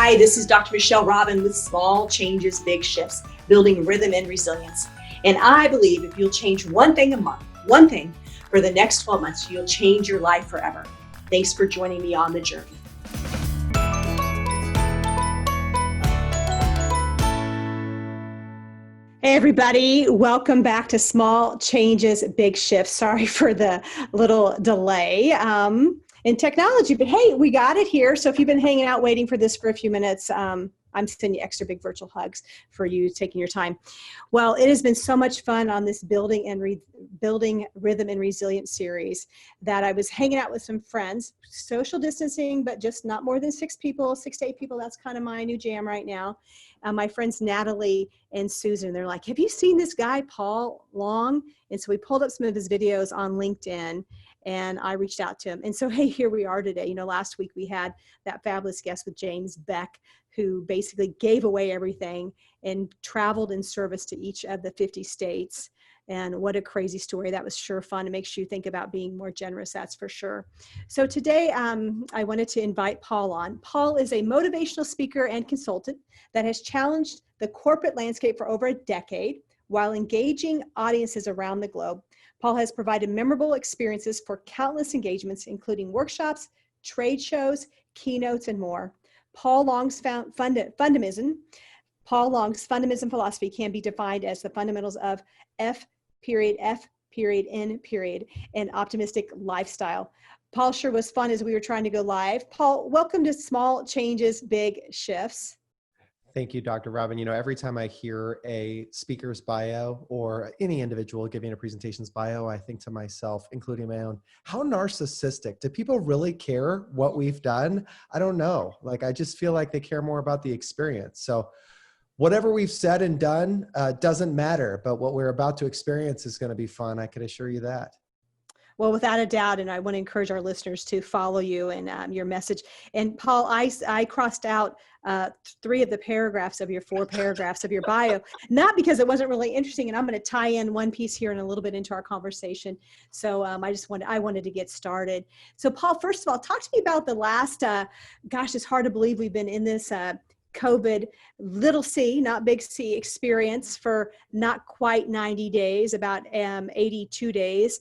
Hi, this is Dr. Michelle Robin with Small Changes, Big Shifts, Building Rhythm and Resilience. And I believe if you'll change one thing a month, one thing for the next 12 months, you'll change your life forever. Thanks for joining me on the journey. Hey everybody, welcome back to Small Changes, Big Shifts. Sorry for the little delay in technology, but hey, we got it here. So if you've been hanging out waiting for this for a few minutes, I'm sending you extra big virtual hugs for you taking your time. Well, it has been so much fun on this building rhythm and resilience series that I was hanging out with some friends, social distancing, but just not more than 6 people, 6 to 8 people. That's kind of my new jam right now. My friends Natalie and Susan, they're like, have you seen this guy, Paul Long? And so we pulled up some of his videos on LinkedIn and I reached out to him. And so, hey, here we are today. You know, last week we had that fabulous guest with James Beck, who basically gave away everything and traveled in service to each of the 50 states. And what a crazy story. That was sure fun. It makes you think about being more generous, that's for sure. So today I wanted to invite Paul on. Paul is a motivational speaker and consultant that has challenged the corporate landscape for over a decade while engaging audiences around the globe. Paul has provided memorable experiences for countless engagements, including workshops, trade shows, keynotes, and more. Paul Long's FUNdamism philosophy can be defined as the fundamentals of F.N, and optimistic lifestyle. Paul sure was fun as we were trying to go live. Paul, welcome to Small Changes, Big Shifts. Thank you, Dr. Robin. You know, every time I hear a speaker's bio or any individual giving a presentation's bio, I think to myself, including my own, how narcissistic. Do people really care what we've done? I don't know. Like, I just feel like they care more about the experience. So whatever we've said and done doesn't matter, but what we're about to experience is going to be fun. I can assure you that. Well, without a doubt, and I want to encourage our listeners to follow you and your message. And Paul, I crossed out 3 of the paragraphs of your 4 paragraphs of your bio, not because it wasn't really interesting, and I'm going to tie in one piece here and a little bit into our conversation. So I wanted to get started. So Paul, first of all, talk to me about the last, gosh, it's hard to believe we've been in this COVID little c, not big C experience for not quite 90 days, about 82 days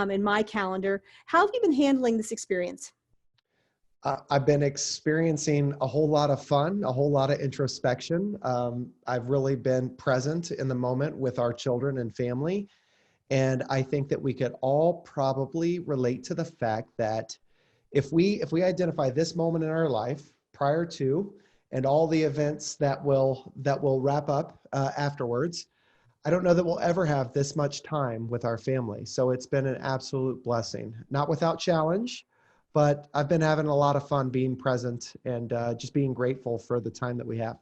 in my calendar. How have you been handling this experience? I've been experiencing a whole lot of fun, a whole lot of introspection. I've really been present in the moment with our children and family. And I think that we could all probably relate to the fact that if we identify this moment in our life prior to and all the events that will wrap up afterwards, I don't know that we'll ever have this much time with our family. So it's been an absolute blessing, not without challenge, but I've been having a lot of fun being present and just being grateful for the time that we have.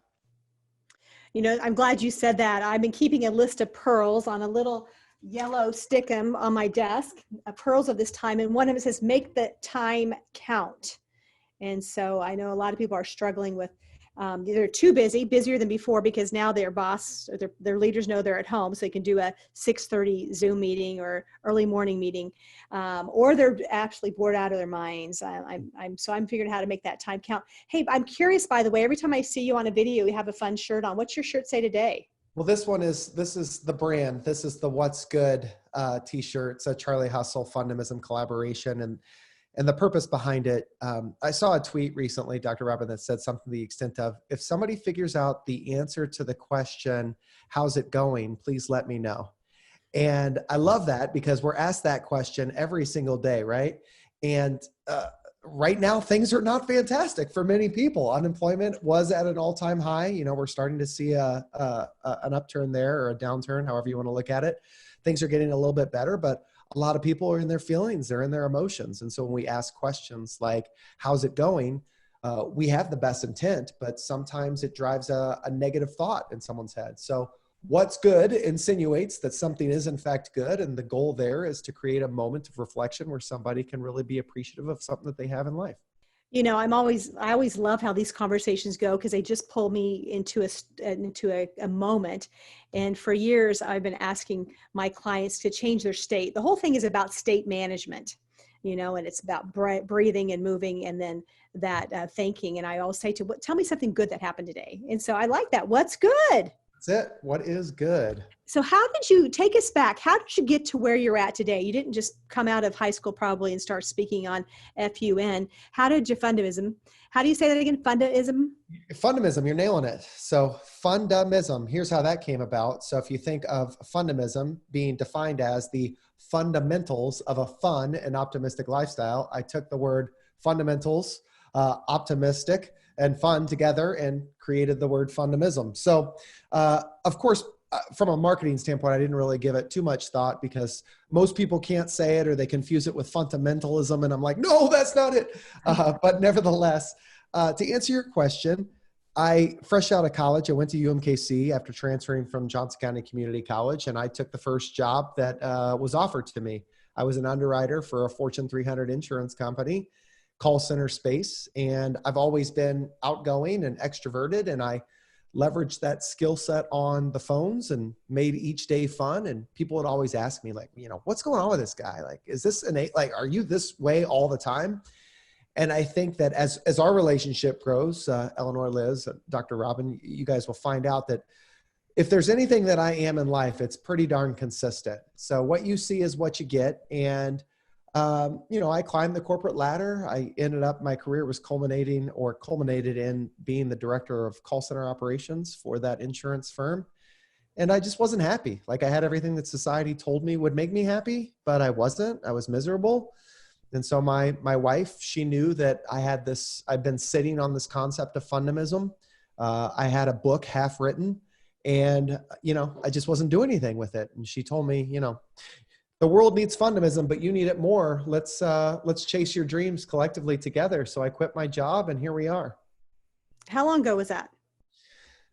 You know, I'm glad you said that. I've been keeping a list of pearls on a little yellow stick-em on my desk, pearls of this time. And one of them says, make the time count. And so I know a lot of people are struggling with they're too busy, busier than before, because now their boss, or their leaders know they're at home, so they can do a 6:30 Zoom meeting or early morning meeting, or they're actually bored out of their minds. I'm figuring out how to make that time count. Hey, I'm curious, by the way, every time I see you on a video, you have a fun shirt on. What's your shirt say today? Well, this is the brand. This is the What's Good t-shirt. It's a Charlie Hustle FUNdamism collaboration. And the purpose behind it, I saw a tweet recently, Dr. Robin, that said something to the extent of, if somebody figures out the answer to the question, how's it going, please let me know. And I love that because we're asked that question every single day, right? And right now, things are not fantastic for many people. Unemployment was at an all-time high. You know, we're starting to see an upturn there, or a downturn, however you want to look at it. Things are getting a little bit better, but a lot of people are in their feelings, they're in their emotions. And so when we ask questions like, how's it going? We have the best intent, but sometimes it drives a negative thought in someone's head. So what's good insinuates that something is in fact good. And the goal there is to create a moment of reflection where somebody can really be appreciative of something that they have in life. You know, I always love how these conversations go, because they just pull me into a moment. And for years, I've been asking my clients to change their state. The whole thing is about state management. and it's about breathing and moving, and then that thinking. And I always say tell me something good that happened today. And so I like that. What's good? That's it. What is good? So how did you take us back? How did you get to where you're at today? You didn't just come out of high school probably and start speaking on F.U.N. How did you FUNdamism? How do you say that again? FUNdamism? FUNdamism, you're nailing it. So FUNdamism, here's how that came about. So if you think of FUNdamism being defined as the fundamentals of a fun and optimistic lifestyle, I took the word fundamentals, optimistic, and fun together and created the word FUNdamism. So of course, from a marketing standpoint, I didn't really give it too much thought because most people can't say it or they confuse it with fundamentalism. And I'm like, no, that's not it. But nevertheless, to answer your question, fresh out of college, I went to UMKC after transferring from Johnson County Community College, and I took the first job that was offered to me. I was an underwriter for a Fortune 300 insurance company, call center space, and I've always been outgoing and extroverted, and I leveraged that skill set on the phones and made each day fun. And people would always ask me, like, what's going on with this guy? Like, is this innate? Like, are you this way all the time? And I think that as our relationship grows, Eleanor, Liz, Dr. Robin, you guys will find out that if there's anything that I am in life, it's pretty darn consistent. So what you see is what you get. And I climbed the corporate ladder. I ended up, my career was culminated in being the director of call center operations for that insurance firm. And I just wasn't happy. Like, I had everything that society told me would make me happy, but I wasn't. I was miserable. And so my wife, she knew that I'd been sitting on this concept of FUNdamism. I had a book half written and, I just wasn't doing anything with it. And she told me, the world needs FUNdamism, but you need it more. Let's chase your dreams collectively together. So I quit my job and here we are. How long ago was that?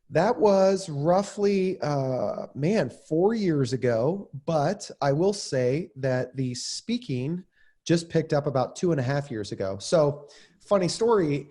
That was roughly, 4 years ago. But I will say that the speaking just picked up about 2.5 years ago. So funny story,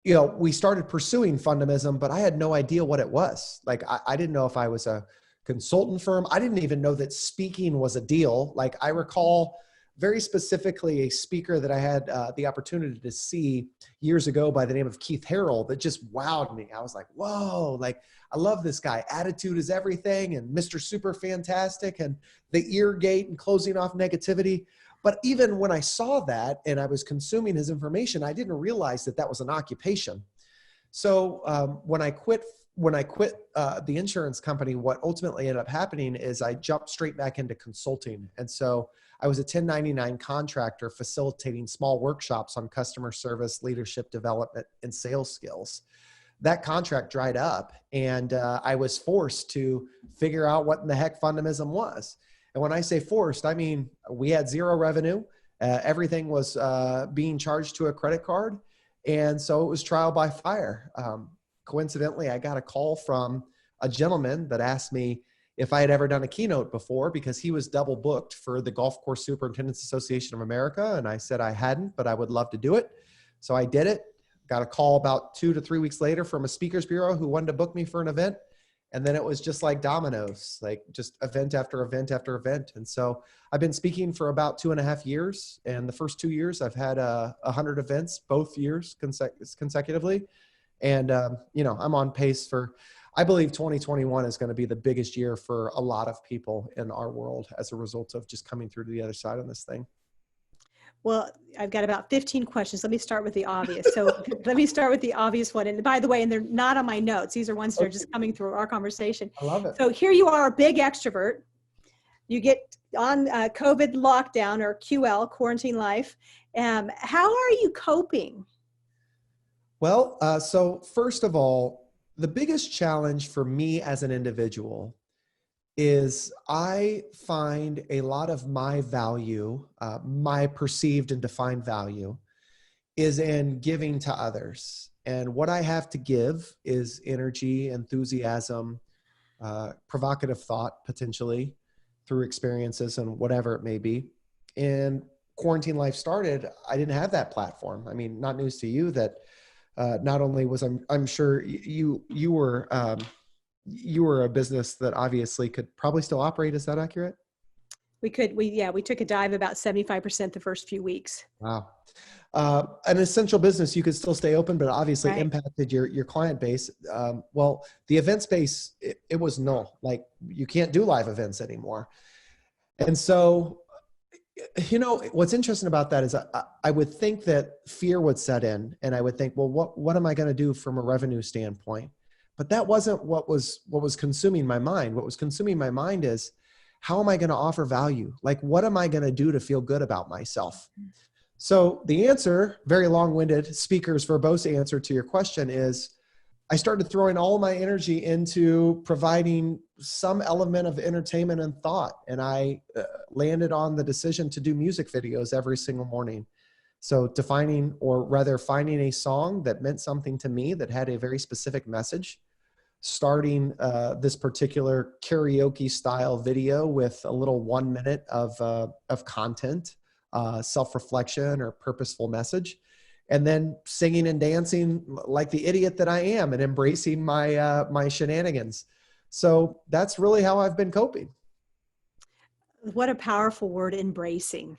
we started pursuing FUNdamism, but I had no idea what it was. Like, I didn't know if I was a consultant firm. I didn't even know that speaking was a deal. Like, I recall very specifically a speaker that I had the opportunity to see years ago by the name of Keith Harrell that just wowed me. I was like, whoa, like, I love this guy. Attitude is everything, and Mr. Super Fantastic, and the ear gate and closing off negativity. But even when I saw that and I was consuming his information, I didn't realize that that was an occupation. So when I quit the insurance company, what ultimately ended up happening is I jumped straight back into consulting. And so I was a 1099 contractor facilitating small workshops on customer service, leadership development, and sales skills. That contract dried up, and I was forced to figure out what in the heck FUNdamism was. And when I say forced, I mean, we had zero revenue. Everything was being charged to a credit card. And so it was trial by fire. Coincidentally, I got a call from a gentleman that asked me if I had ever done a keynote before, because he was double booked for the Golf Course Superintendents Association of America. And I said I hadn't, but I would love to do it. So I did it. Got a call about 2 to 3 weeks later from a speakers bureau who wanted to book me for an event. And then it was just like dominoes, like just event after event after event. And so I've been speaking for about 2.5 years. And the first 2 years, I've had 100 events, both years consecutively. And, I'm on pace for, I believe 2021 is going to be the biggest year for a lot of people in our world as a result of just coming through to the other side on this thing. Well, I've got about 15 questions. Let me start with the obvious. So let me start with the obvious one. And by the way, and they're not on my notes. These are ones that are just coming through our conversation. I love it. So here you are, a big extrovert. You get on COVID lockdown, or QL, quarantine life. How are you coping? Well, so first of all, the biggest challenge for me as an individual is I find a lot of my value, my perceived and defined value, is in giving to others. And what I have to give is energy, enthusiasm, provocative thought, potentially through experiences and whatever it may be. And quarantine life started, I didn't have that platform. I mean, not news to you that not only was I'm sure you were a business that obviously could probably still operate. Is that accurate? We took a dive about 75% the first few weeks. Wow. An essential business, you could still stay open, but obviously Right. impacted your client base. Well, the event space, it was null. Like you can't do live events anymore. And so, what's interesting about that is I would think that fear would set in, and I would think, well, what am I going to do from a revenue standpoint? But that wasn't what was consuming my mind. What was consuming my mind is, how am I going to offer value? Like, what am I going to do to feel good about myself? So the answer, very long-winded speaker's verbose answer to your question is, I started throwing all my energy into providing some element of entertainment and thought. And I landed on the decision to do music videos every single morning. So defining, or rather finding a song that meant something to me, that had a very specific message, starting this particular karaoke style video with a little 1 minute of content, self-reflection or purposeful message, and then singing and dancing like the idiot that I am and embracing my shenanigans. So that's really how I've been coping. What a powerful word, embracing.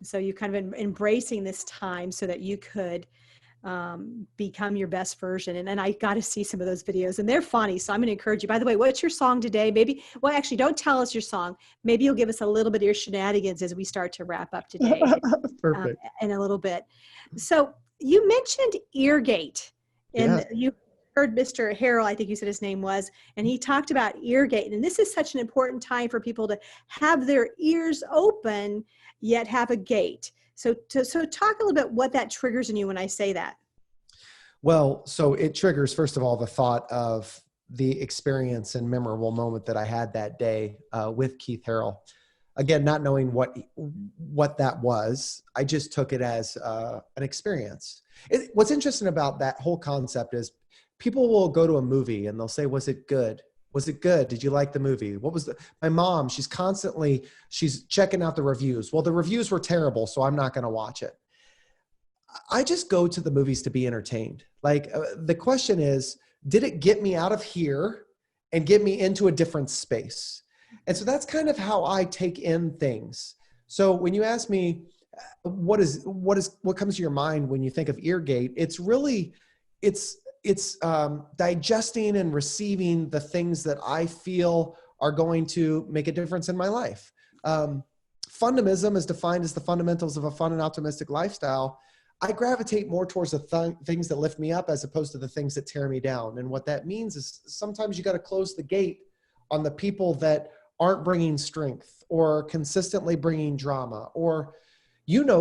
So you kind of embracing this time so that you could become your best version. And I got to see some of those videos, and they're funny. So I'm going to encourage you. By the way, what's your song today? Maybe, well, actually, don't tell us your song. Maybe you'll give us a little bit of your shenanigans as we start to wrap up today. Perfect. In a little bit. So you mentioned Eargate, and Yes. you heard Mr. Harrell, I think you said his name was, and he talked about Eargate. And this is such an important time for people to have their ears open, yet have a gate. So talk a little bit what that triggers in you when I say that. Well, so it triggers, first of all, the thought of the experience and memorable moment that I had that day with Keith Harrell. Again, not knowing what that was, I just took it as an experience. What's interesting about that whole concept is people will go to a movie and they'll say, was it good? Was it good? Did you like the movie? My mom, she's checking out the reviews. Well, the reviews were terrible, so I'm not going to watch it. I just go to the movies to be entertained. Like the question is, did it get me out of here and get me into a different space? And so that's kind of how I take in things. So when you ask me, what comes to your mind when you think of Eargate, it's really, it's digesting and receiving the things that I feel are going to make a difference in my life. FUNdamism is defined as the fundamentals of a fun and optimistic lifestyle. I gravitate more towards the things that lift me up as opposed to the things that tear me down. And what that means is sometimes you got to close the gate on the people that aren't bringing strength or consistently bringing drama, or,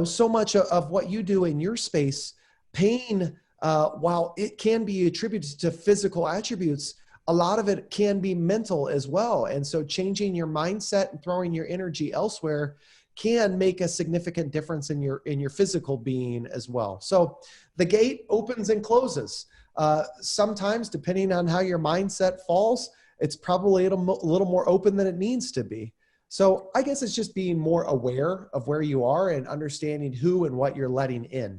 so much of what you do in your space, pain, while it can be attributed to physical attributes, a lot of it can be mental as well. And so changing your mindset and throwing your energy elsewhere can make a significant difference in your physical being as well. So the gate opens and closes. Sometimes, depending on how your mindset falls, it's probably a little more open than it needs to be. So I guess it's just being more aware of where you are and understanding who and what you're letting in.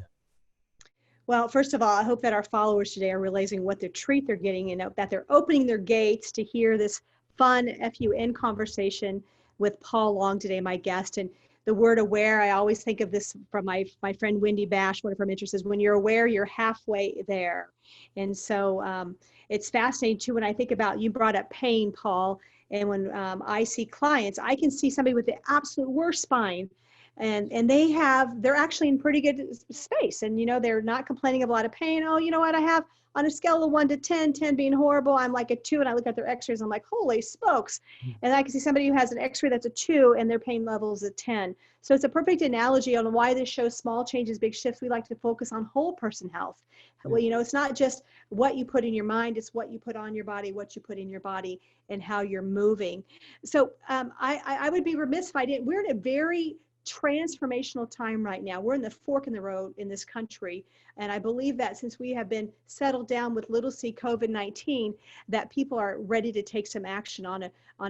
Well, first of all, I hope that our followers today are realizing what the treat they're getting, and that they're opening their gates to hear this fun F.U.N. conversation with Paul Long today, my guest. And the word aware, I always think of this from my friend Wendy Bash, one of her mentors, says, when you're aware, you're halfway there. And so it's fascinating too, when I think about, you brought up pain, Paul, and when I see clients, I can see somebody with the absolute worst spine, and they're actually in pretty good space, and they're not complaining of a lot of pain. Oh, you know what, I have on a scale of 1 to 10, 10 being horrible, I'm like a 2, and I look at their x-rays, I'm like, holy smokes. And I can see somebody who has an x-ray that's a 2 and their pain level is a 10. So it's a perfect analogy on why this shows small changes, big shifts. We like to focus on whole person health. Well, it's not just what you put in your mind, it's what you put on your body, what you put in your body, and how you're moving. So I would be remiss if I didn't. We're in a very transformational time right now. We're in the fork in the road in this country. And I believe that since we have been settled down with little c COVID-19, that people are ready to take some action on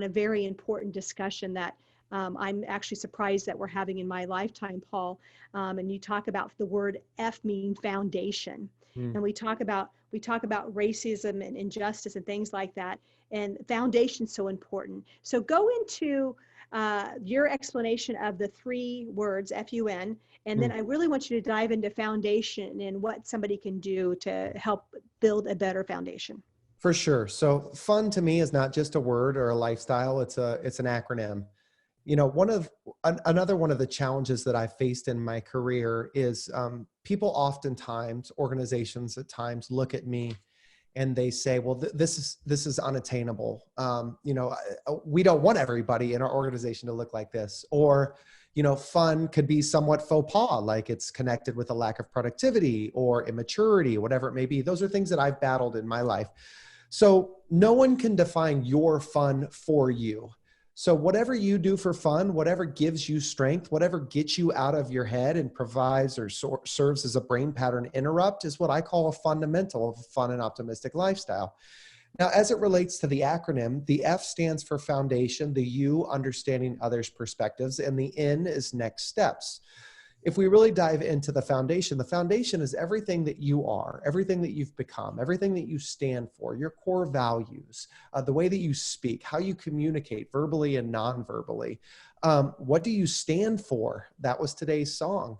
a very important discussion that I'm actually surprised that we're having in my lifetime, Paul. And you talk about the word F meaning foundation. And we talk about racism and injustice and things like that. And foundation's so important. So go into your explanation of the three words, F-U-N, and then Mm, I really want you to dive into foundation and what somebody can do to help build a better foundation. for sure. So fun to me is not just a word or a lifestyle. It's an acronym. You know, another one of the challenges that I faced in my career is people oftentimes, organizations at times look at me and they say, well, this is unattainable. We don't want everybody in our organization to look like this. Or, fun could be somewhat faux pas, like it's connected with a lack of productivity or immaturity, whatever it may be. Those are things that I've battled in my life. So no one can define your fun for you. So whatever you do for fun, whatever gives you strength, whatever gets you out of your head and provides or serves as a brain pattern interrupt is what I call a fundamental of a fun and optimistic lifestyle. Now, as it relates to the acronym, the F stands for foundation, the U, understanding others' perspectives, and the N is next steps. If we really dive into the foundation is everything that you are, everything that you've become, everything that you stand for, your core values, the way that you speak, how you communicate verbally and non-verbally. What do you stand for? That was today's song,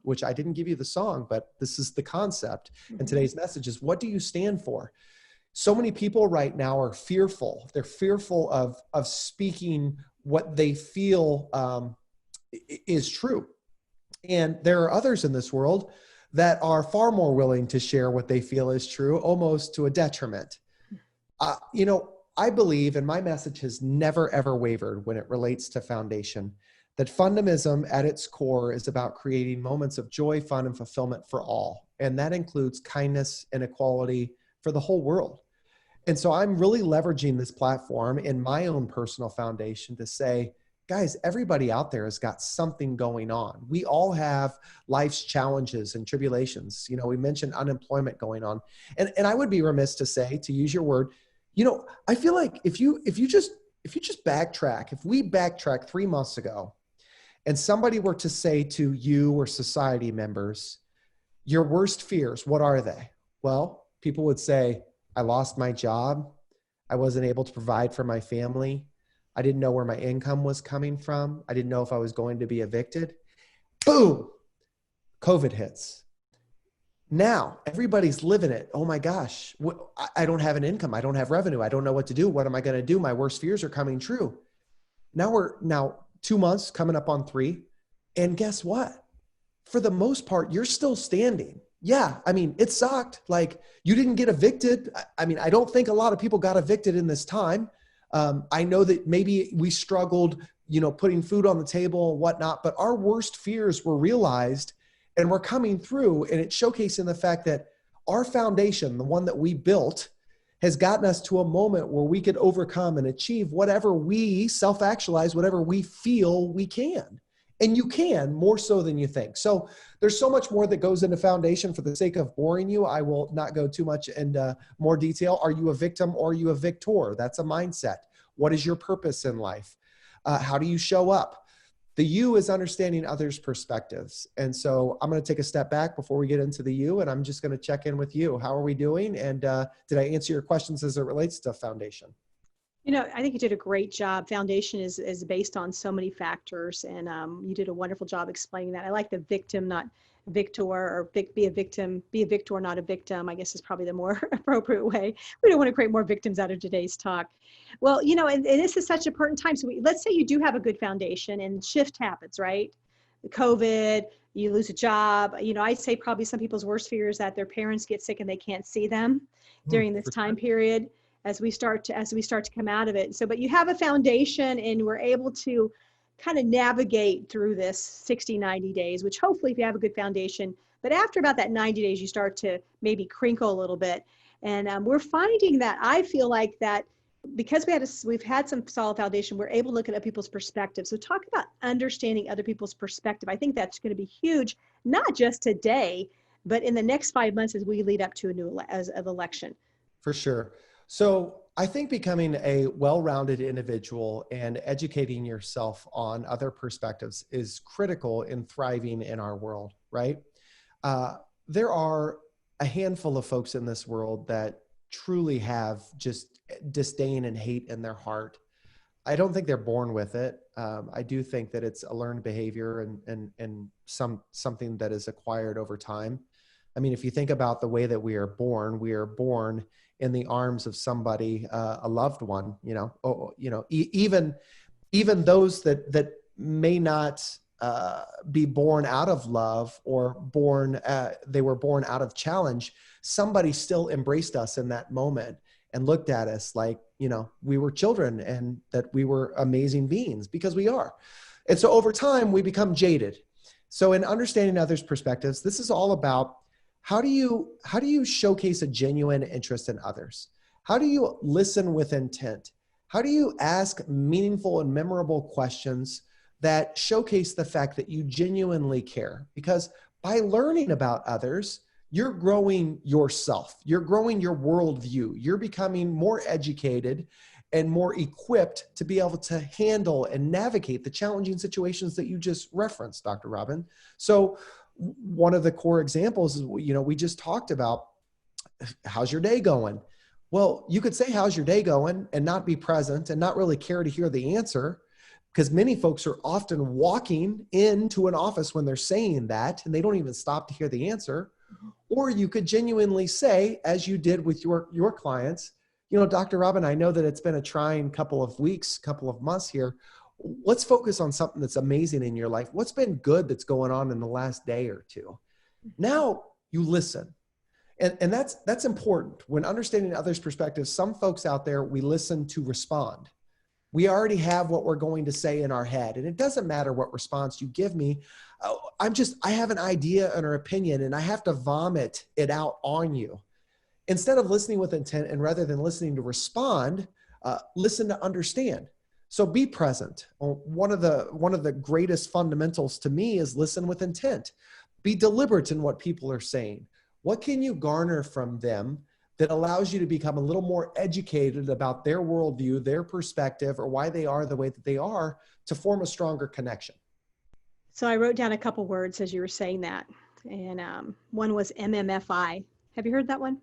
which I didn't give you the song, but this is the concept. And today's message is, what do you stand for? So many people right now are fearful. They're fearful of speaking what they feel is true. And there are others in this world that are far more willing to share what they feel is true, almost to a detriment. I believe, and my message has never, ever wavered when it relates to foundation, that FUNdamism at its core is about creating moments of joy, fun, and fulfillment for all. And that includes kindness and equality for the whole world. And so I'm really leveraging this platform in my own personal foundation to say, guys, everybody out there has got something going on. We all have life's challenges and tribulations. We mentioned unemployment going on. And I would be remiss to say, to use your word, I feel like if you just backtrack, if we backtrack 3 months ago and somebody were to say to you or society members, your worst fears, what are they? Well, people would say, I lost my job. I wasn't able to provide for my family. I didn't know where my income was coming from. I didn't know if I was going to be evicted. Boom, COVID hits. Now everybody's living it. Oh my gosh, I don't have an income. I don't have revenue. I don't know what to do. What am I going to do? My worst fears are coming true. Now we're 2 months coming up on 3. And guess what? For the most part, you're still standing. Yeah, I mean, it sucked. Like, you didn't get evicted. I mean, I don't think a lot of people got evicted in this time. I know that maybe we struggled, putting food on the table and whatnot, but our worst fears were realized and we're coming through, and it's showcasing the fact that our foundation, the one that we built, has gotten us to a moment where we could overcome and achieve whatever we self-actualize, whatever we feel we can. And you can, more so than you think. So there's so much more that goes into foundation. For the sake of boring you, I will not go too much into more detail. Are you a victim or are you a victor? That's a mindset. What is your purpose in life? How do you show up? The U is understanding others' perspectives. And so I'm going to take a step back before we get into the U, and I'm just going to check in with you. How are we doing? And did I answer your questions as it relates to foundation? I think you did a great job. Foundation is based on so many factors, and you did a wonderful job explaining that. I like the victim, not victor, or be a victim, be a victor, not a victim, I guess is probably the more appropriate way. We don't want to create more victims out of today's talk. Well, and this is such a pertinent time. So let's say you do have a good foundation and shift happens, right? COVID, you lose a job. I'd say probably some people's worst fear is that their parents get sick and they can't see them during this time period as we start to come out of it. So, but you have a foundation and we're able to kind of navigate through this 60, 90 days, which hopefully if you have a good foundation, but after about that 90 days, you start to maybe crinkle a little bit. And we're finding that I feel like that because we've had some solid foundation, we're able to look at other people's perspective. So talk about understanding other people's perspective. I think that's going to be huge, not just today, but in the next 5 months as we lead up to a new election. For sure. So I think becoming a well-rounded individual and educating yourself on other perspectives is critical in thriving in our world, right? There are a handful of folks in this world that truly have just disdain and hate in their heart. I don't think they're born with it. I do think that it's a learned behavior and something that is acquired over time. I mean, if you think about the way that we are born in the arms of somebody, a loved one, even those that may not be born out of love or they were born out of challenge. Somebody still embraced us in that moment and looked at us like, we were children and that we were amazing beings, because we are. And so over time we become jaded. So in understanding others' perspectives, this is all about how do you showcase a genuine interest in others? How do you listen with intent? How do you ask meaningful and memorable questions that showcase the fact that you genuinely care? Because by learning about others, you're growing yourself. You're growing your worldview. You're becoming more educated and more equipped to be able to handle and navigate the challenging situations that you just referenced, Dr. Robin. So one of the core examples is, we just talked about, how's your day going? Well, you could say, how's your day going, and not be present and not really care to hear the answer, because many folks are often walking into an office when they're saying that, and they don't even stop to hear the answer. Or you could genuinely say, as you did with your clients, Dr. Robin, I know that it's been a trying couple of weeks, couple of months here. Let's focus on something that's amazing in your life. What's been good that's going on in the last day or two? Now you listen. And that's important. When understanding others' perspectives, some folks out there, we listen to respond. We already have what we're going to say in our head. And it doesn't matter what response you give me. I have an idea and an opinion, and I have to vomit it out on you. Instead of listening with intent, and rather than listening to respond, listen to understand. So be present. One of the greatest fundamentals to me is listen with intent. Be deliberate in what people are saying. What can you garner from them that allows you to become a little more educated about their worldview, their perspective, or why they are the way that they are, to form a stronger connection? So I wrote down a couple words as you were saying that. And one was MMFI. Have you heard that one?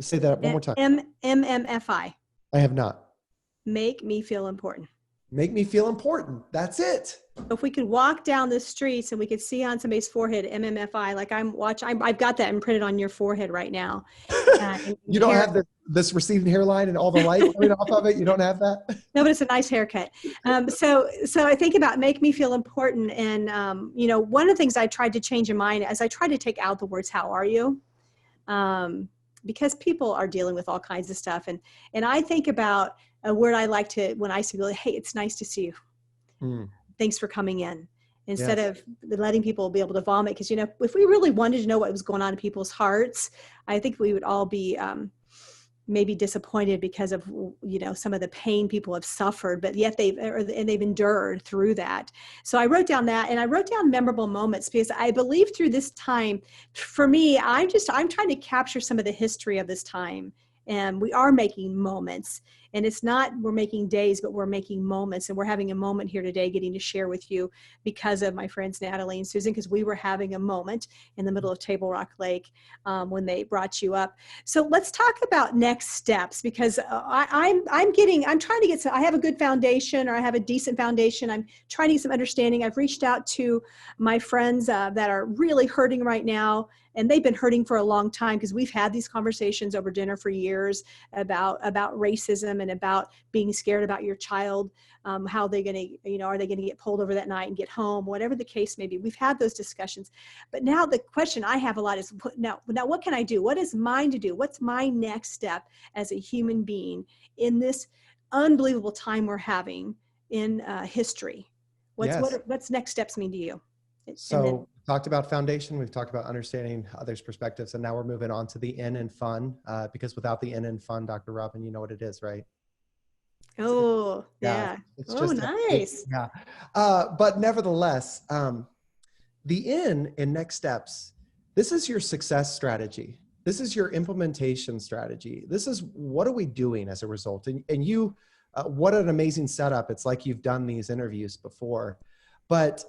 Say that one more time. MMFI. I have not. Make me feel important. Make me feel important. That's it. If we could walk down the streets and we could see on somebody's forehead MMFI, like I've got that imprinted on your forehead right now. You don't have this receding hairline and all the light coming off of it? You don't have that? No, but it's a nice haircut. So I think about make me feel important. And, one of the things I tried to change in mine is I tried to take out the words, how are you? Because people are dealing with all kinds of stuff. And I think about a word I like to, when I say, hey, it's nice to see you. Thanks for coming in. Instead of letting people be able to vomit. Because, if we really wanted to know what was going on in people's hearts, I think we would all be maybe disappointed because of, some of the pain people have suffered, but yet they've endured through that. So I wrote down that, and I wrote down memorable moments, because I believe through this time, for me, I'm trying to capture some of the history of this time. And we are making moments, and it's not we're making days, but we're making moments. And we're having a moment here today getting to share with you because of my friends Natalie and Susan, because we were having a moment in the middle of Table Rock Lake when they brought you up. So let's talk about next steps, because I'm trying to get some, I have a good foundation, or I have a decent foundation. I'm trying to get some understanding. I've reached out to my friends that are really hurting right now. And they've been hurting for a long time, because we've had these conversations over dinner for years about racism and about being scared about your child, how they're going to, are they going to get pulled over that night and get home, whatever the case may be. We've had those discussions. But now the question I have a lot is, now what can I do? What is mine to do? What's my next step as a human being in this unbelievable time we're having in history? What's next steps mean to you? So we talked about foundation, we've talked about understanding others' perspectives, and now we're moving on to the N in fun, because without the N in fun, Dr. Robin, you know what it is, right? Oh, yeah. It's just nice. But nevertheless, the N in next steps, this is your success strategy. This is your implementation strategy. This is what are we doing as a result? And you, what an amazing setup. It's like you've done these interviews before. But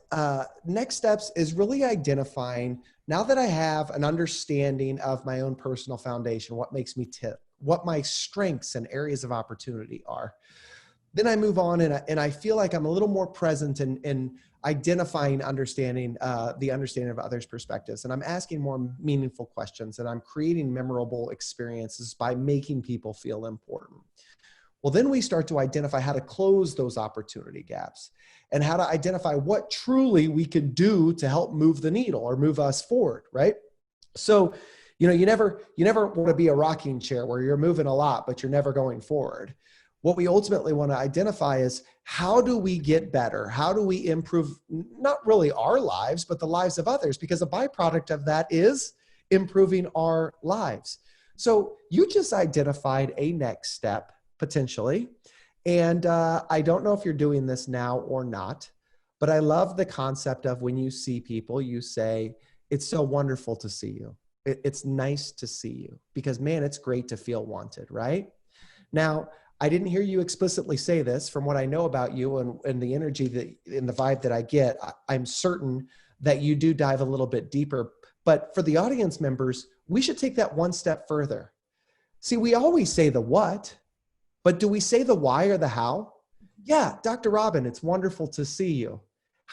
next steps is really identifying, now that I have an understanding of my own personal foundation, what makes me tick, what my strengths and areas of opportunity are. Then I move on and I feel like I'm a little more present in identifying, understanding the understanding of others' perspectives. And I'm asking more meaningful questions, and I'm creating memorable experiences by making people feel important. Well, then we start to identify how to close those opportunity gaps and how to identify what truly we can do to help move the needle or move us forward, right? So, you never want to be a rocking chair where you're moving a lot, but you're never going forward. What we ultimately want to identify is, how do we get better? How do we improve not really our lives, but the lives of others? Because a byproduct of that is improving our lives. So you just identified a next step potentially. And I don't know if you're doing this now or not, but I love the concept of when you see people, you say, it's so wonderful to see you. It's nice to see you, because man, it's great to feel wanted, right? Now, I didn't hear you explicitly say this. From what I know about you and the energy and the vibe that I get, I'm certain that you do dive a little bit deeper. But for the audience members, we should take that one step further. See, we always say the what, but do we say the why or the how? Yeah, Dr. Robin, it's wonderful to see you.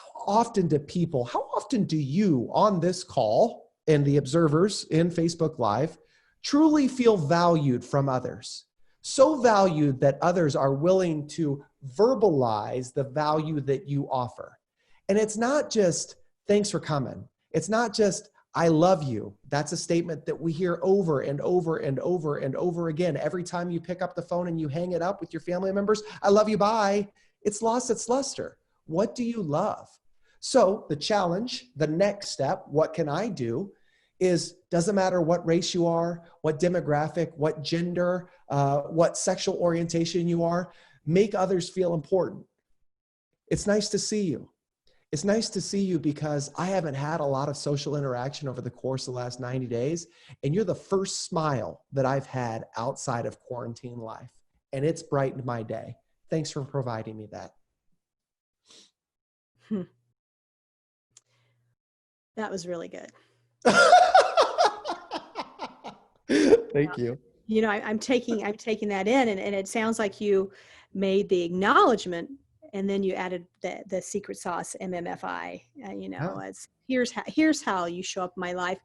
How often do you on this call and the observers in Facebook Live truly feel valued from others? So valued that others are willing to verbalize the value that you offer. And it's not just, thanks for coming. It's not just, I love you. That's a statement that we hear over and over and over and over again. Every time you pick up the phone and you hang it up with your family members, I love you, bye. It's lost its luster. What do you love? So the challenge, the next step, what can I do, is doesn't matter what race you are, what demographic, what gender, what sexual orientation you are, make others feel important. It's nice to see you. It's nice to see you because I haven't had a lot of social interaction over the course of the last 90 days, and you're the first smile that I've had outside of quarantine life, and it's brightened my day. Thanks for providing me that. That was really good. Thank you. I'm taking that in, and it sounds like you made the acknowledgement, and then you added the secret sauce, MMFI. As here's how you show up in my life.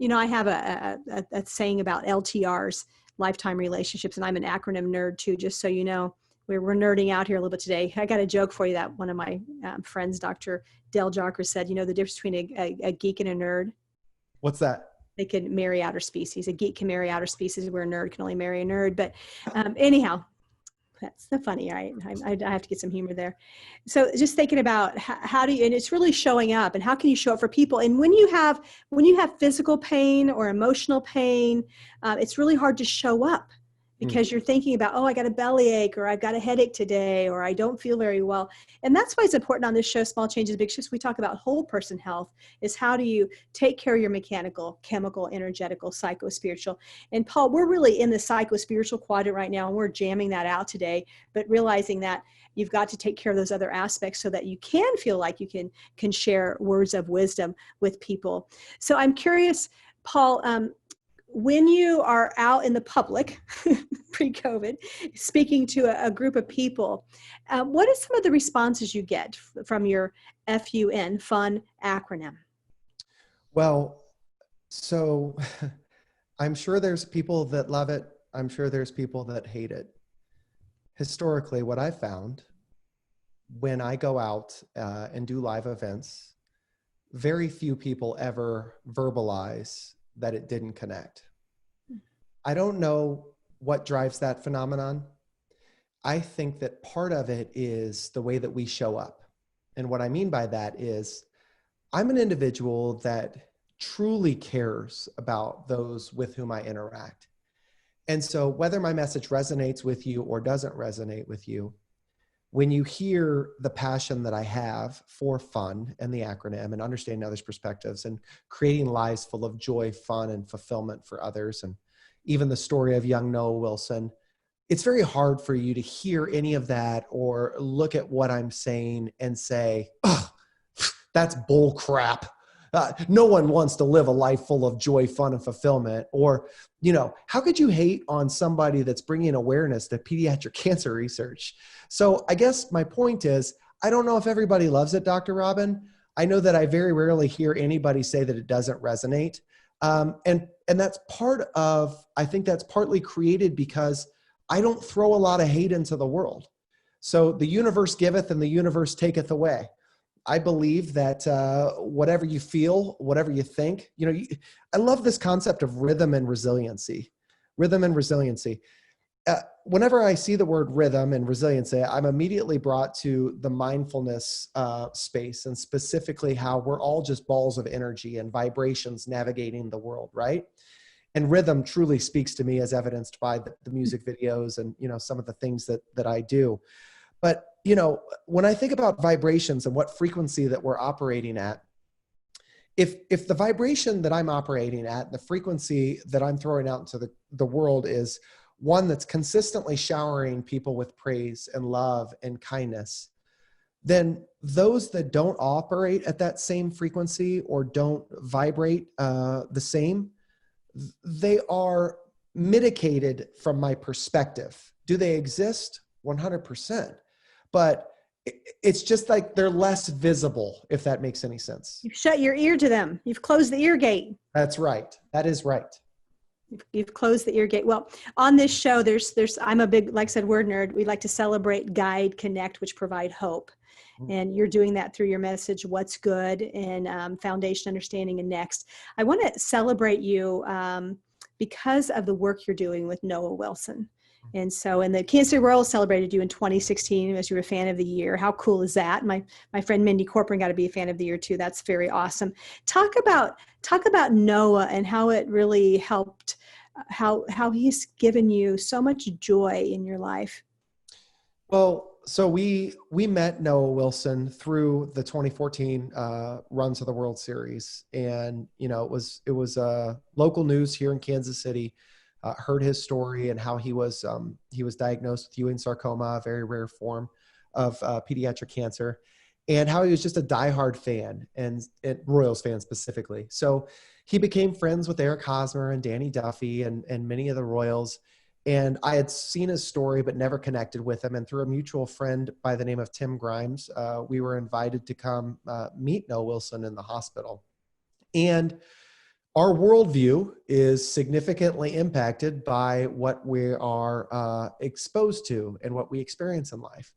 I have a saying about LTRs, lifetime relationships, and I'm an acronym nerd too. Just so you know, we're nerding out here a little bit today. I got a joke for you that one of my friends, Dr. Del Jocker, said. The difference between a geek and a nerd. What's that? They can marry outer species. A geek can marry outer species, where a nerd can only marry a nerd. But anyhow, that's the funny, right? I have to get some humor there. So just thinking about how do you, and it's really showing up, and how can you show up for people? And when you have physical pain or emotional pain, it's really hard to show up, because you're thinking about, oh, I got a bellyache, or I've got a headache today, or I don't feel very well. And that's why it's important on this show, Small Changes, Big Shifts. We talk about whole person health, is how do you take care of your mechanical, chemical, energetical, psycho-spiritual. And Paul, we're really in the psycho-spiritual quadrant right now, and we're jamming that out today, but realizing that you've got to take care of those other aspects so that you can feel like you can share words of wisdom with people. So I'm curious, Paul, when you are out in the public, pre-COVID, speaking to a group of people, what are some of the responses you get from your F.U.N, FUN acronym? Well, so I'm sure there's people that love it. I'm sure there's people that hate it. Historically, what I found when I go out and do live events, very few people ever verbalize that it didn't connect. I don't know what drives that phenomenon. I think that part of it is the way that we show up. And what I mean by that is, I'm an individual that truly cares about those with whom I interact. And so whether my message resonates with you or doesn't resonate with you, when you hear the passion that I have for FUN and the acronym, and understanding others' perspectives, and creating lives full of joy, fun, and fulfillment for others, and even the story of young Noah Wilson, it's very hard for you to hear any of that or look at what I'm saying and say, oh, that's bull crap. No one wants to live a life full of joy, fun, and fulfillment. Or, how could you hate on somebody that's bringing awareness to pediatric cancer research? So I guess my point is, I don't know if everybody loves it, Dr. Robin. I know that I very rarely hear anybody say that it doesn't resonate. And that's I think that's partly created because I don't throw a lot of hate into the world. So the universe giveth and the universe taketh away. I believe that whatever you feel, whatever you think, I love this concept of rhythm and resiliency. Rhythm and resiliency. Whenever I see the word rhythm and resiliency, I'm immediately brought to the mindfulness space, and specifically how we're all just balls of energy and vibrations navigating the world, right? And rhythm truly speaks to me, as evidenced by the music videos and some of the things that I do. But when I think about vibrations and what frequency that we're operating at, if the vibration that I'm operating at, the frequency that I'm throwing out into the world is one that's consistently showering people with praise and love and kindness, then those that don't operate at that same frequency or don't vibrate the same, they are mitigated from my perspective. Do they exist? 100%. But it's just like they're less visible, if that makes any sense. You've shut your ear to them. You've closed the ear gate. That's right. That is right. You've closed the ear gate. Well, on this show, I'm a big, like I said, word nerd. We like to celebrate, guide, connect, which provide hope. And you're doing that through your message, What's Good, and Foundation, Understanding, and Next. I want to celebrate you because of the work you're doing with Noah Wilson. And so, and the Kansas City Royals celebrated you in 2016 as you were a fan of the year. How cool is that? My friend Mindy Corcoran got to be a fan of the year too. That's very awesome. Talk about Noah and how it really helped, how he's given you so much joy in your life. Well, so we met Noah Wilson through the 2014 runs of the World Series, and it was local news here in Kansas City. Heard his story and how he was diagnosed with Ewing sarcoma, a very rare form of pediatric cancer, and how he was just a diehard fan and Royals fan specifically. So he became friends with Eric Hosmer and Danny Duffy and many of the Royals. And I had seen his story, but never connected with him. And through a mutual friend by the name of Tim Grimes, we were invited to come meet Noah Wilson in the hospital. And our worldview is significantly impacted by what we are exposed to and what we experience in life.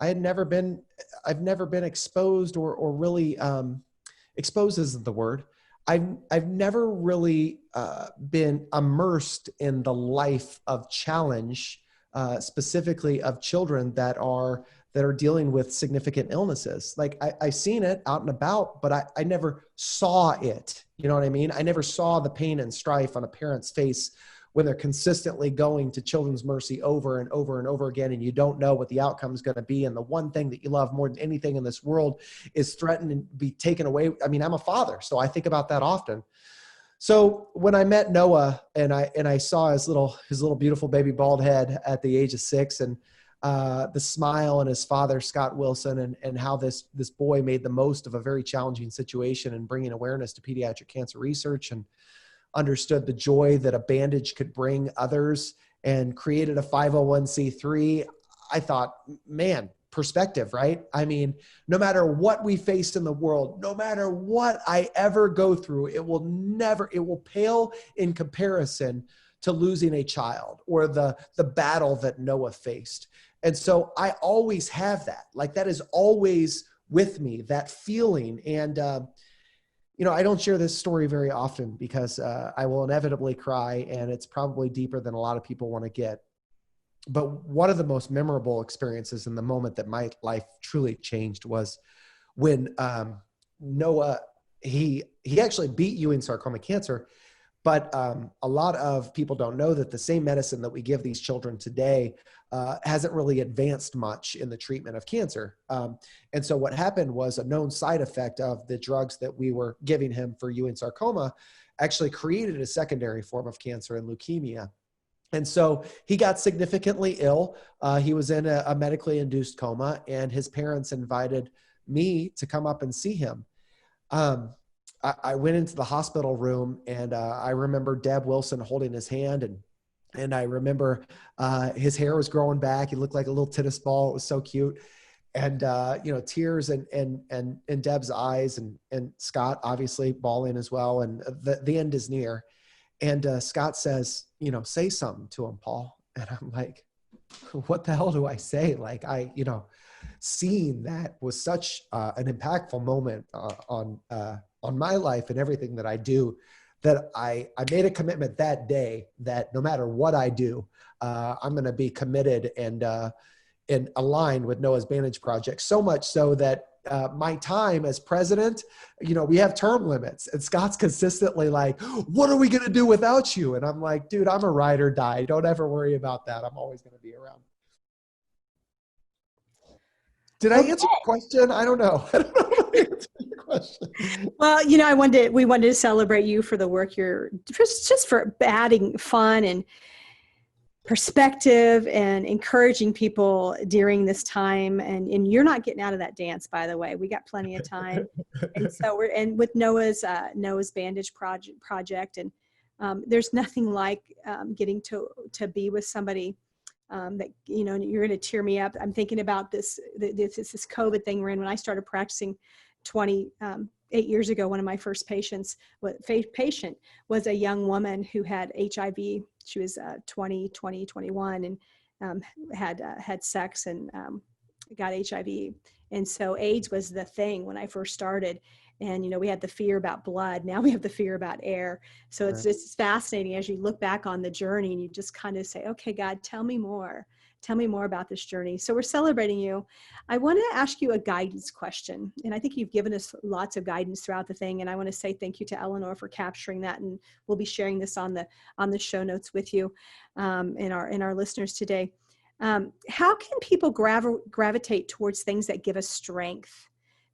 I've never been exposed or really exposed isn't the word. I've never really been immersed in the life of challenge, specifically of children that are dealing with significant illnesses. Like I've seen it out and about, but I never saw it. You know what I mean? I never saw the pain and strife on a parent's face when they're consistently going to Children's Mercy over and over and over again, and you don't know what the outcome is going to be. And the one thing that you love more than anything in this world is threatened and be taken away. I mean, I'm a father, so I think about that often. So when I met Noah and I saw his little beautiful baby bald head at the age of 6, and the smile on his father, Scott Wilson, and how this boy made the most of a very challenging situation and bringing awareness to pediatric cancer research, and understood the joy that a bandage could bring others, and created a 501c3. I thought, man, perspective, right? I mean, no matter what we face in the world, no matter what I ever go through, it will pale in comparison to losing a child or the battle that Noah faced. And so I always have that, like that is always with me, that feeling. And, I don't share this story very often because I will inevitably cry, and it's probably deeper than a lot of people want to get. But one of the most memorable experiences in the moment that my life truly changed was when Noah, he actually beat Ewing sarcoma cancer. But a lot of people don't know that the same medicine that we give these children today hasn't really advanced much in the treatment of cancer. And so what happened was a known side effect of the drugs that we were giving him for Ewing sarcoma actually created a secondary form of cancer and leukemia. And so he got significantly ill. He was in a medically induced coma, and his parents invited me to come up and see him. I went into the hospital room, and I remember Deb Wilson holding his hand, and I remember his hair was growing back. He looked like a little tennis ball. It was so cute. And tears in Deb's eyes, and Scott obviously bawling as well. And the end is near. And Scott says, say something to him, Paul. And I'm like, what the hell do I say? Like, seeing that was such an impactful moment on my life and everything that I do, that I made a commitment that day that no matter what I do, I'm going to be committed and aligned with Noah's Vantage Project. So much so that my time as president, we have term limits, and Scott's consistently like, what are we going to do without you? And I'm like, dude, I'm a ride or die. Don't ever worry about that. I'm always going to be around. Did I answer your question? I don't know. I don't know if I answered your question. Well, we wanted to celebrate you for the work you're just for adding fun and perspective and encouraging people during this time. And you're not getting out of that dance, by the way. We got plenty of time. And so with Noah's Bandage project. And there's nothing like getting to be with somebody that, you're going to tear me up. I'm thinking about this COVID thing we're in. When I started practicing 28 years ago, one of my first patient was a young woman who had HIV. She was 21, and had sex and got HIV. And so AIDS was the thing when I first started. And, we had the fear about blood. Now we have the fear about air. So it's just fascinating as you look back on the journey, and you just kind of say, okay, God, tell me more. Tell me more about this journey. So we're celebrating you. I want to ask you a guidance question. And I think you've given us lots of guidance throughout the thing. And I want to say thank you to Eleanor for capturing that. And we'll be sharing this on the show notes with you and our listeners today. How can people gravitate towards things that give us strength?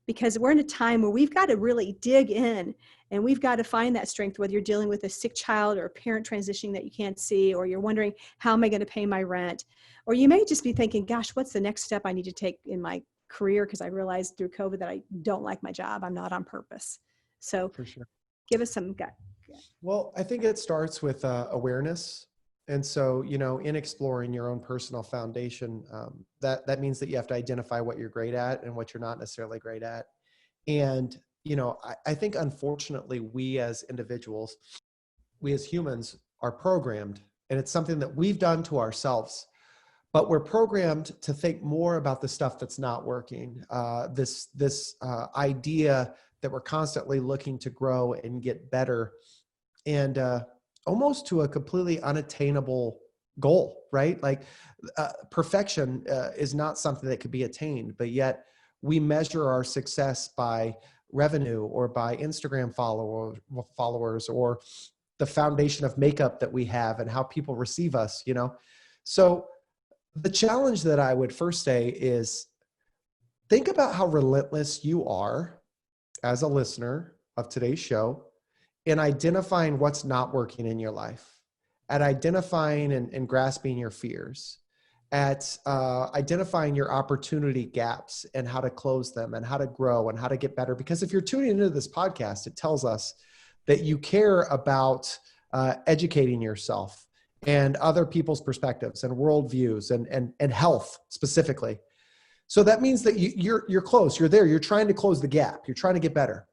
Because we're in a time where we've got to really dig in, and we've got to find that strength, whether you're dealing with a sick child or a parent transitioning that you can't see, or you're wondering, how am I going to pay my rent? Or you may just be thinking, gosh, what's the next step I need to take in my career? Because I realized through COVID that I don't like my job. I'm not on purpose. So for sure, give us some gut. Well, I think it starts with awareness. And so, in exploring your own personal foundation, that means that you have to identify what you're great at and what you're not necessarily great at. And, I think unfortunately, we as individuals, we as humans are programmed, and it's something that we've done to ourselves, but we're programmed to think more about the stuff that's not working. This idea that we're constantly looking to grow and get better, and almost to a completely unattainable goal, right? Like perfection is not something that could be attained, but yet we measure our success by revenue or by Instagram followers or the foundation of makeup that we have and how people receive us, So the challenge that I would first say is think about how relentless you are as a listener of today's show in identifying what's not working in your life, at identifying and grasping your fears, at identifying your opportunity gaps and how to close them and how to grow and how to get better. Because if you're tuning into this podcast, it tells us that you care about educating yourself and other people's perspectives and worldviews and health specifically. So that means that you're close, you're there, you're trying to close the gap, you're trying to get better.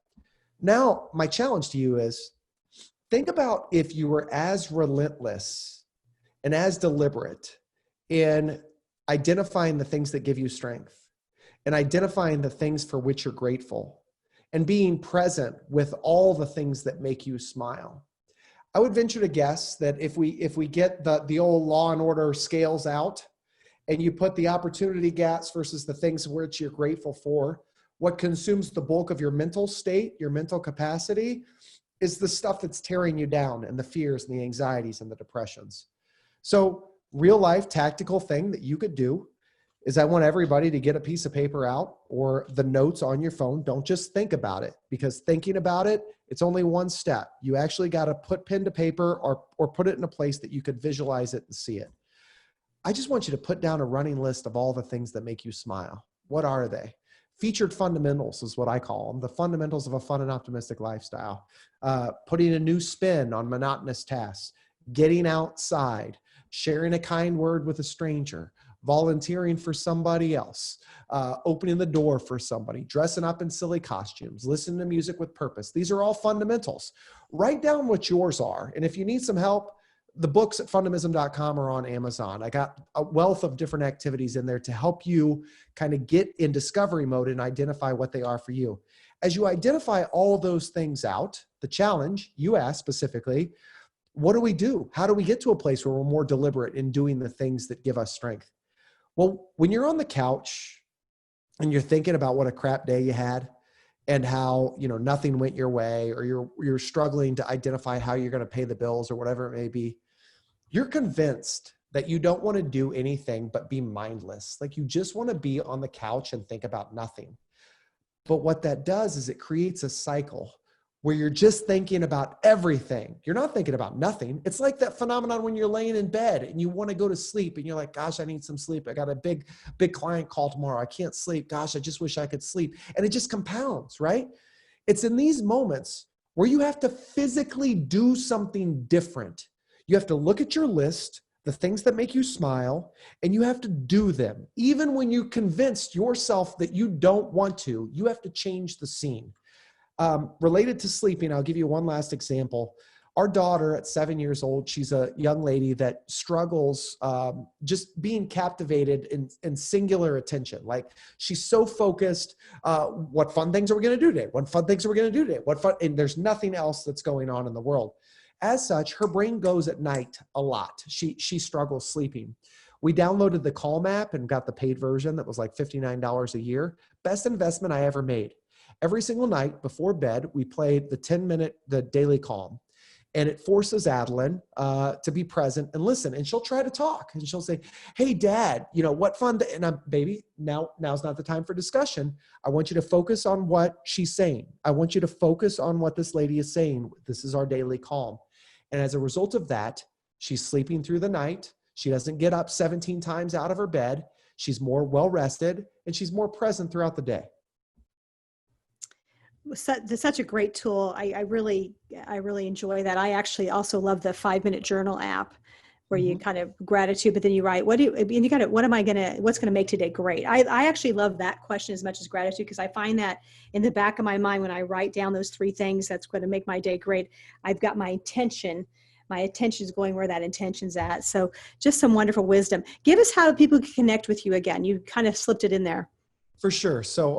Now, my challenge to you is think about if you were as relentless and as deliberate in identifying the things that give you strength and identifying the things for which you're grateful and being present with all the things that make you smile. I would venture to guess that if we get the old Law and Order scales out and you put the opportunity gaps versus the things which you're grateful for, what consumes the bulk of your mental state, your mental capacity, is the stuff that's tearing you down and the fears and the anxieties and the depressions. So real life tactical thing that you could do is I want everybody to get a piece of paper out or the notes on your phone. Don't just think about it, because thinking about it, it's only one step. You actually got to put pen to paper or put it in a place that you could visualize it and see it. I just want you to put down a running list of all the things that make you smile. What are they? Featured fundamentals is what I call them, the fundamentals of a fun and optimistic lifestyle. Putting a new spin on monotonous tasks, getting outside, sharing a kind word with a stranger, volunteering for somebody else, opening the door for somebody, dressing up in silly costumes, listening to music with purpose. These are all fundamentals. Write down what yours are. And if you need some help, the books at FUNdamism.com are on Amazon. I got a wealth of different activities in there to help you kind of get in discovery mode and identify what they are for you. As you identify all those things out, the challenge you asked specifically, what do we do? How do we get to a place where we're more deliberate in doing the things that give us strength? Well, when you're on the couch and you're thinking about what a crap day you had and how, nothing went your way, or you're struggling to identify how you're going to pay the bills or whatever it may be, you're convinced that you don't want to do anything but be mindless. Like you just want to be on the couch and think about nothing. But what that does is it creates a cycle where you're just thinking about everything. You're not thinking about nothing. It's like that phenomenon when you're laying in bed and you want to go to sleep and you're like, gosh, I need some sleep. I got a big client call tomorrow. I can't sleep. Gosh, I just wish I could sleep. And it just compounds, right? It's in these moments where you have to physically do something different. You have to look at your list, the things that make you smile, and you have to do them. Even when you convinced yourself that you don't want to, you have to change the scene. Related to sleeping, I'll give you one last example. Our daughter at 7 years old, she's a young lady that struggles just being captivated in singular attention. Like she's so focused, what fun things are we going to do today? What fun things are we going to do today? And there's nothing else that's going on in the world. As such, her brain goes at night a lot. She struggles sleeping. We downloaded the Calm app and got the paid version that was like $59 a year. Best investment I ever made. Every single night before bed, we played the daily Calm. And it forces Adeline to be present and listen. And she'll try to talk. And she'll say, hey, Dad, what fun. And I'm, baby, now's not the time for discussion. I want you to focus on what she's saying. I want you to focus on what this lady is saying. This is our daily Calm. And as a result of that, she's sleeping through the night. She doesn't get up 17 times out of her bed. She's more well-rested, and she's more present throughout the day. That's such a great tool. I really enjoy that. I actually also love the 5-minute journal app where you kind of gratitude, but then you write, what's going to make today great? I actually love that question as much as gratitude, because I find that in the back of my mind, when I write down those 3 things that's going to make my day great, I've got my attention is going where that intention's at. So just some wonderful wisdom. Give us how people can connect with you again. You kind of slipped it in there. For sure. So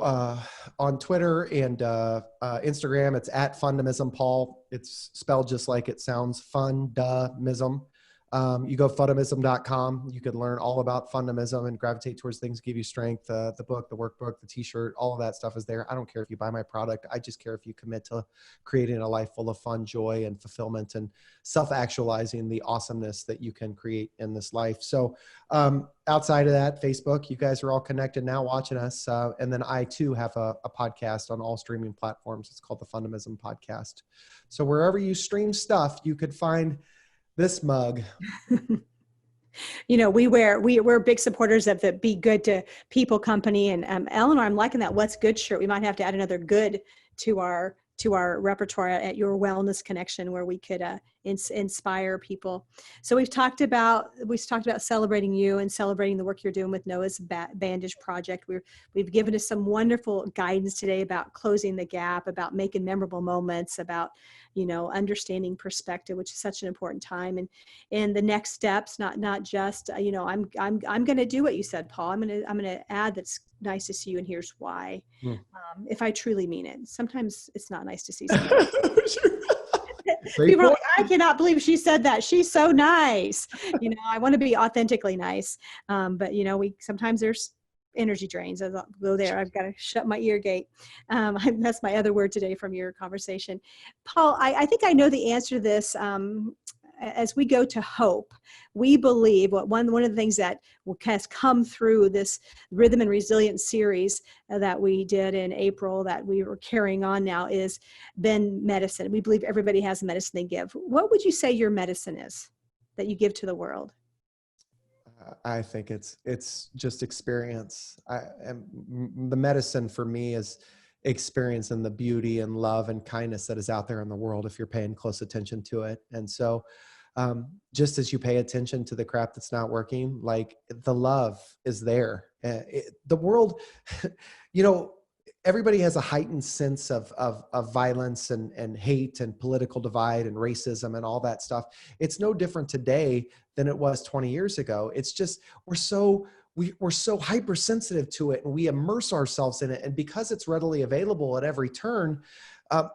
on Twitter and Instagram, it's at FUNdamism, Paul. It's spelled just like it sounds, FUNdamism. You go FUNdamism.com. You can learn all about FUNdamism and gravitate towards things that give you strength. The book, the workbook, the t-shirt, all of that stuff is there. I don't care if you buy my product. I just care if you commit to creating a life full of fun, joy, and fulfillment, and self-actualizing the awesomeness that you can create in this life. So outside of that, Facebook, you guys are all connected now watching us. And then I too have a podcast on all streaming platforms. It's called the FUNdamism Podcast. So wherever you stream stuff, you could find this mug. We're big supporters of the Be Good to People company. And Eleanor, I'm liking that What's Good shirt. We might have to add another good to our repertoire at Your Wellness Connection, where we could inspire people. So we've talked about celebrating you and celebrating the work you're doing with Noah's Bandage Project. We've given us some wonderful guidance today about closing the gap, about making memorable moments, about understanding perspective, which is such an important time, and the next steps. Not just I'm going to do what you said, Paul. I'm going to add that's nice to see you, and here's why. If I truly mean it. Sometimes it's not nice to see someone. People are like, I cannot believe she said that. She's so nice. I want to be authentically nice. But sometimes there's energy drains. I'll go there. I've got to shut my ear gate. That's my other word today from your conversation. Paul, I think I know the answer to this. As we go to hope, we believe one of the things that has come through this Rhythm and Resilience series that we did in April, that we were carrying on now, is been medicine. We believe everybody has a medicine they give. What would you say your medicine is that you give to the world? I think it's just experience. The medicine for me is experience and the beauty and love and kindness that is out there in the world if you're paying close attention to it. And so just as you pay attention to the crap that's not working, like the love is there. The world, you know, everybody has a heightened sense of violence and hate and political divide and racism and all that stuff. It's no different today than it was 20 years ago. It's just, we're so hypersensitive to it, and we immerse ourselves in it. And because it's readily available at every turn,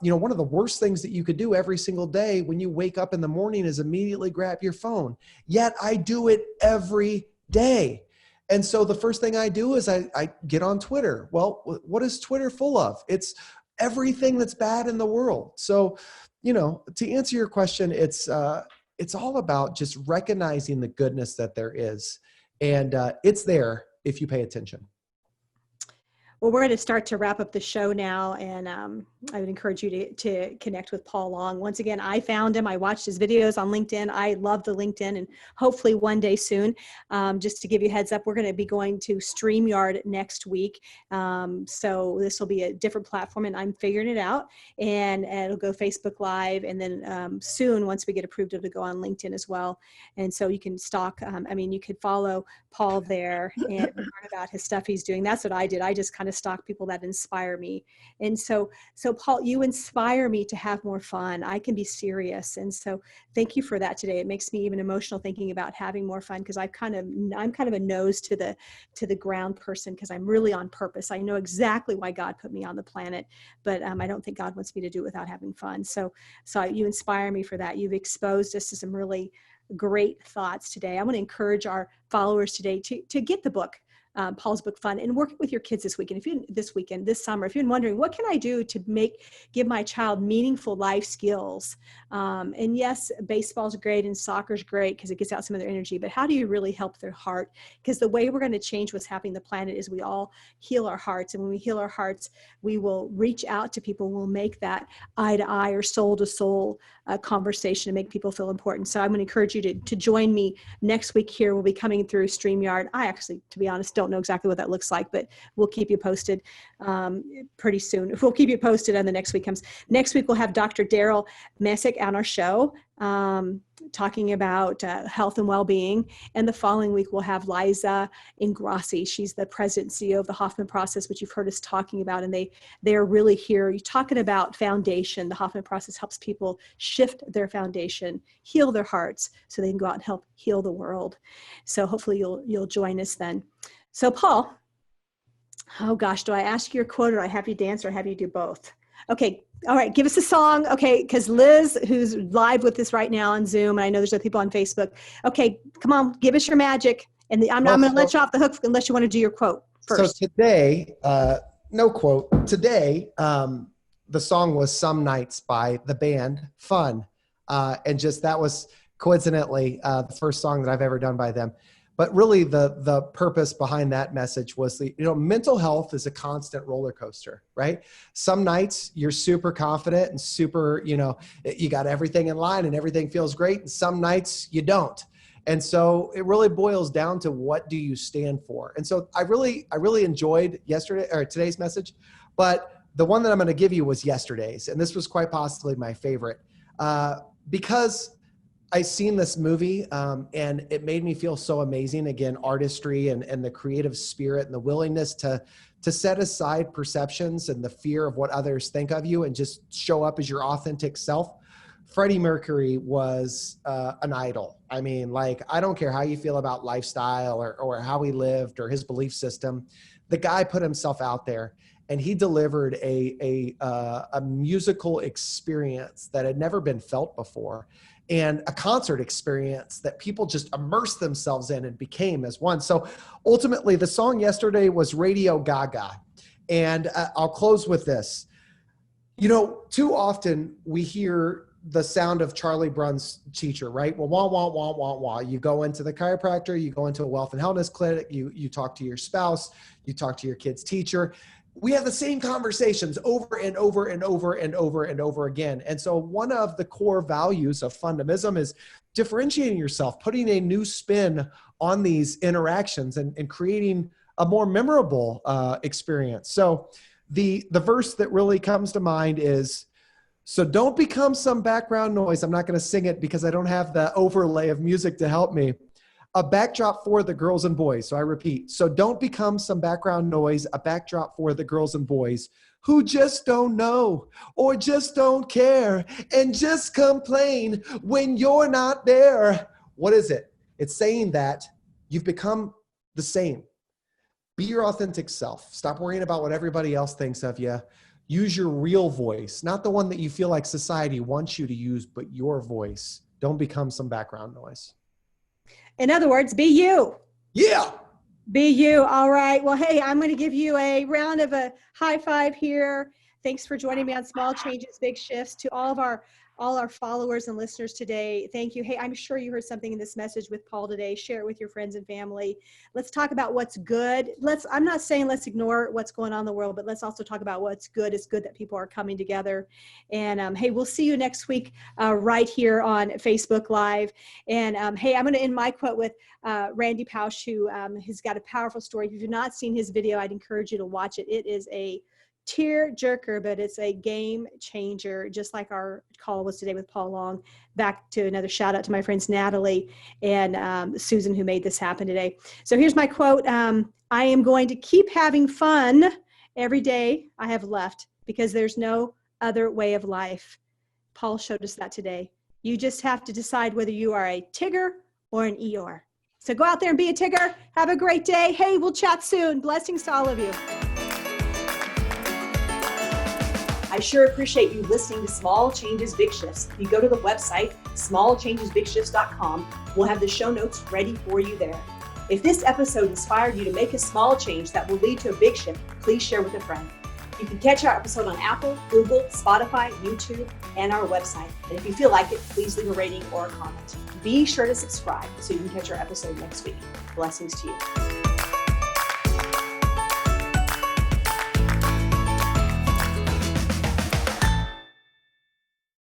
you know, one of the worst things that you could do every single day when you wake up in the morning is immediately grab your phone. Yet I do it every day. And so the first thing I do is I get on Twitter. Well, what is Twitter full of? It's everything that's bad in the world. So, you know, to answer your question, it's all about just recognizing the goodness that there is. And it's there if you pay attention. Well, we're going to start to wrap up the show now, and I would encourage you to connect with Paul Long. Once again, I found him. I watched his videos on LinkedIn. I love the LinkedIn, and hopefully one day soon, just to give you a heads up, we're going to be going to StreamYard next week. So this will be a different platform, and I'm figuring it out, and it'll go Facebook Live, and then soon, once we get approved, it'll go on LinkedIn as well. And so you can stalk, you could follow Paul there and learn about his stuff he's doing. That's what I did. I just kind of stalk people that inspire me. And so Paul, you inspire me to have more fun. I can be serious. And so thank you for that today. It makes me even emotional thinking about having more fun, because I'm kind of a nose to the ground person, because I'm really on purpose. I know exactly why God put me on the planet, but I don't think God wants me to do it without having fun. So you inspire me for that. You've exposed us to some really great thoughts today. I want to encourage our followers today to get the book, Paul's book, F.U.N, and work with your kids this weekend. This summer, if you're wondering, what can I do to give my child meaningful life skills? And yes, baseball's great and soccer's great because it gets out some of their energy, but how do you really help their heart? Because the way we're going to change what's happening on the planet is we all heal our hearts. And when we heal our hearts, we will reach out to people. We'll make that eye to eye or soul to soul conversation to make people feel important. So I'm going to encourage you to join me next week here. We'll be coming through StreamYard. I actually, to be honest, don't know exactly what that looks like, but we'll keep you posted pretty soon. We'll keep you posted on the next week comes. Next week, we'll have Dr. Daryl Messick on our show talking about health and well-being. And the following week, we'll have Liza Ingrassi. She's the president and CEO of the Hoffman Process, which you've heard us talking about. And they are really here. You're talking about foundation. The Hoffman Process helps people shift their foundation, heal their hearts, so they can go out and help heal the world. So hopefully you'll join us then. So Paul, oh gosh, do I ask you a quote, or I have you dance, or have you do both? Okay. All right. Give us a song. Okay. Because Liz, who's live with us right now on Zoom, and I know there's other people on Facebook. Okay. Come on. Give us your magic. And I'm going to let you off the hook unless you want to do your quote first. So today, no quote. Today, the song was Some Nights by the band F.U.N. And just that was coincidentally the first song that I've ever done by them. But really the purpose behind that message was mental health is a constant roller coaster, right? Some nights you're super confident and super, you got everything in line and everything feels great. And some nights you don't. And so it really boils down to, what do you stand for? And so I really enjoyed today's message, but the one that I'm going to give you was yesterday's. And this was quite possibly my favorite because I seen this movie and it made me feel so amazing. Again, artistry and the creative spirit and the willingness to set aside perceptions and the fear of what others think of you and just show up as your authentic self. Freddie Mercury was an idol. I mean, I don't care how you feel about lifestyle or how he lived or his belief system. The guy put himself out there and he delivered a musical experience that had never been felt before, and a concert experience that people just immersed themselves in and became as one. So ultimately, the song yesterday was Radio Gaga. And I'll close with this. Too often we hear the sound of Charlie Brown's teacher, right? Well, wah, wah, wah, wah, wah. You go into the chiropractor, you go into a wealth and wellness clinic, you talk to your spouse, you talk to your kid's teacher. we have the same conversations over and over and over and over and over again. And so one of the core values of FUNdamism is differentiating yourself, putting a new spin on these interactions and creating a more memorable experience. So the verse that really comes to mind is, so don't become some background noise. I'm not going to sing it because I don't have the overlay of music to help me. A backdrop for the girls and boys. So I repeat, so don't become some background noise, a backdrop for the girls and boys who just don't know or just don't care and just complain when you're not there. What is it? It's saying that you've become the same. Be your authentic self. Stop worrying about what everybody else thinks of you. Use your real voice, not the one that you feel like society wants you to use, but your voice. Don't become some background noise. In other words, be you. Yeah. Be you. All right. Well, hey, I'm going to give you a round of a high five here. Thanks for joining me on Small Changes, Big Shifts. To all our followers and listeners today, thank you. Hey, I'm sure you heard something in this message with Paul today. Share it with your friends and family. Let's talk about what's good. I'm not saying let's ignore what's going on in the world, but let's also talk about what's good. It's good that people are coming together. And hey, we'll see you next week right here on Facebook Live. And hey, I'm going to end my quote with Randy Pausch, who has got a powerful story. If you've not seen his video, I'd encourage you to watch it. It is a tear jerker, but it's a game changer, just like our call was today with Paul Long. Back to another shout out to my friends Natalie and Susan, who made this happen today. So here's my quote. I am going to keep having fun every day I have left because there's no other way of life. Paul showed us that today. You just have to decide whether you are a Tigger or an Eeyore. So go out there and be a Tigger. Have a great day. Hey, we'll chat soon. Blessings to all of you. I sure appreciate you listening to Small Changes, Big Shifts. If you go to the website, smallchangesbigshifts.com, we'll have the show notes ready for you there. If this episode inspired you to make a small change that will lead to a big shift, please share with a friend. You can catch our episode on Apple, Google, Spotify, YouTube, and our website. And if you feel like it, please leave a rating or a comment. Be sure to subscribe so you can catch our episode next week. Blessings to you.